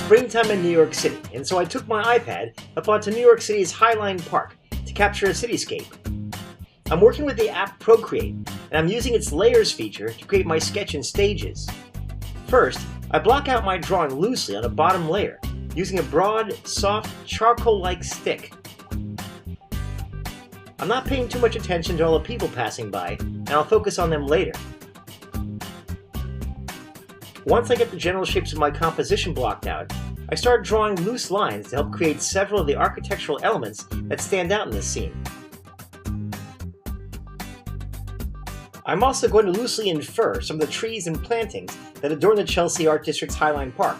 springtime in New York City, and so I took my iPad up onto New York City's Highline Park to capture a cityscape. I'm working with the app Procreate, and I'm using its layers feature to create my sketch in stages. First, I block out my drawing loosely on a bottom layer, using a broad, soft, charcoal-like stick. I'm not paying too much attention to all the people passing by, and I'll focus on them later. Once I get the general shapes of my composition blocked out, I start drawing loose lines to help create several of the architectural elements that stand out in this scene. I'm also going to loosely infer some of the trees and plantings that adorn the Chelsea Art District's Highline Park.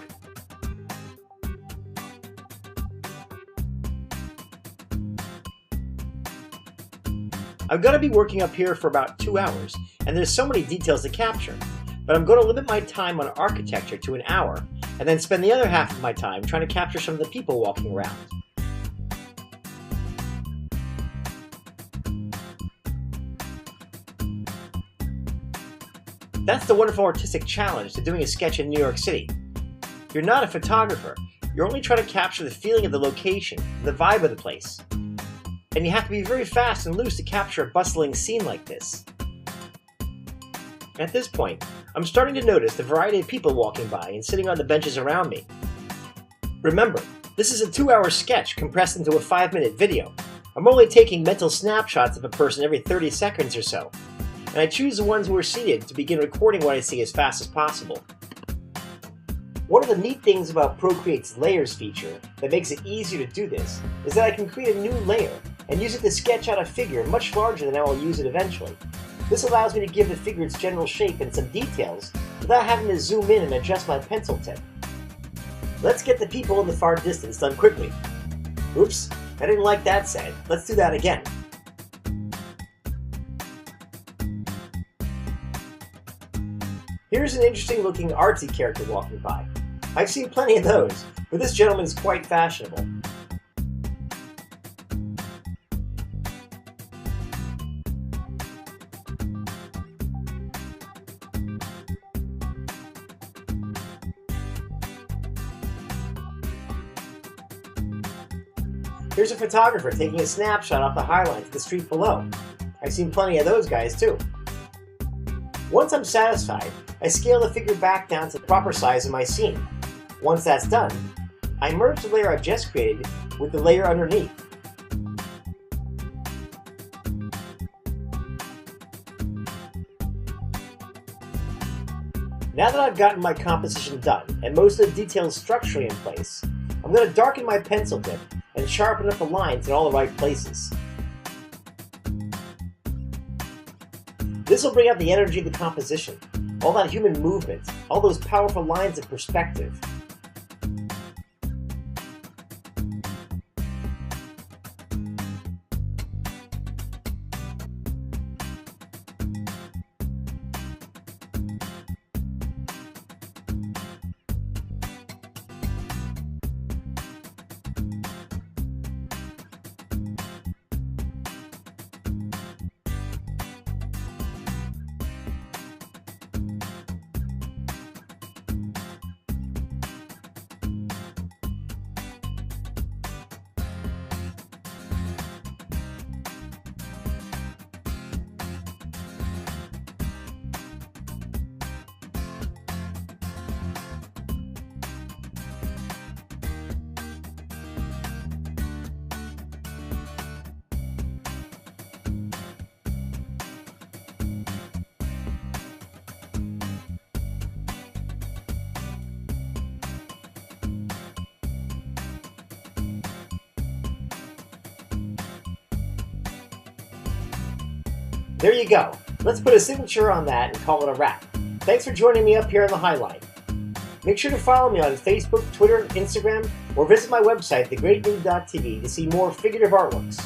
I'm going to be working up here for about 2 hours, and there's so many details to capture, but I'm going to limit my time on architecture to an hour, and then spend the other half of my time trying to capture some of the people walking around. That's the wonderful artistic challenge to doing a sketch in New York City. You're not a photographer, you're only trying to capture the feeling of the location, the vibe of the place. And you have to be very fast and loose to capture a bustling scene like this. At this point, I'm starting to notice the variety of people walking by and sitting on the benches around me. Remember, this is a 2-hour sketch compressed into a 5-minute video. I'm only taking mental snapshots of a person every 30 seconds or so, and I choose the ones who are seated to begin recording what I see as fast as possible. One of the neat things about Procreate's layers feature that makes it easier to do this is that I can create a new layer and use it to sketch out a figure much larger than I will use it eventually. This allows me to give the figure its general shape and some details without having to zoom in and adjust my pencil tip. Let's get the people in the far distance done quickly. Oops, I didn't like that said. Let's do that again. Here's an interesting looking artsy character walking by. I've seen plenty of those, but this gentleman is quite fashionable. Here's a photographer taking a snapshot off the Highline to the street below. I've seen plenty of those guys too. Once I'm satisfied, I scale the figure back down to the proper size of my scene. Once that's done, I merge the layer I've just created with the layer underneath. Now that I've gotten my composition done and most of the details structurally in place, I'm going to darken my pencil tip and sharpen up the lines in all the right places. This will bring out the energy of the composition, all that human movement, all those powerful lines of perspective. There you go. Let's put a signature on that and call it a wrap. Thanks for joining me up here on the Highline. Make sure to follow me on Facebook, Twitter, Instagram, or visit my website, thegreatnude.tv, to see more figurative artworks.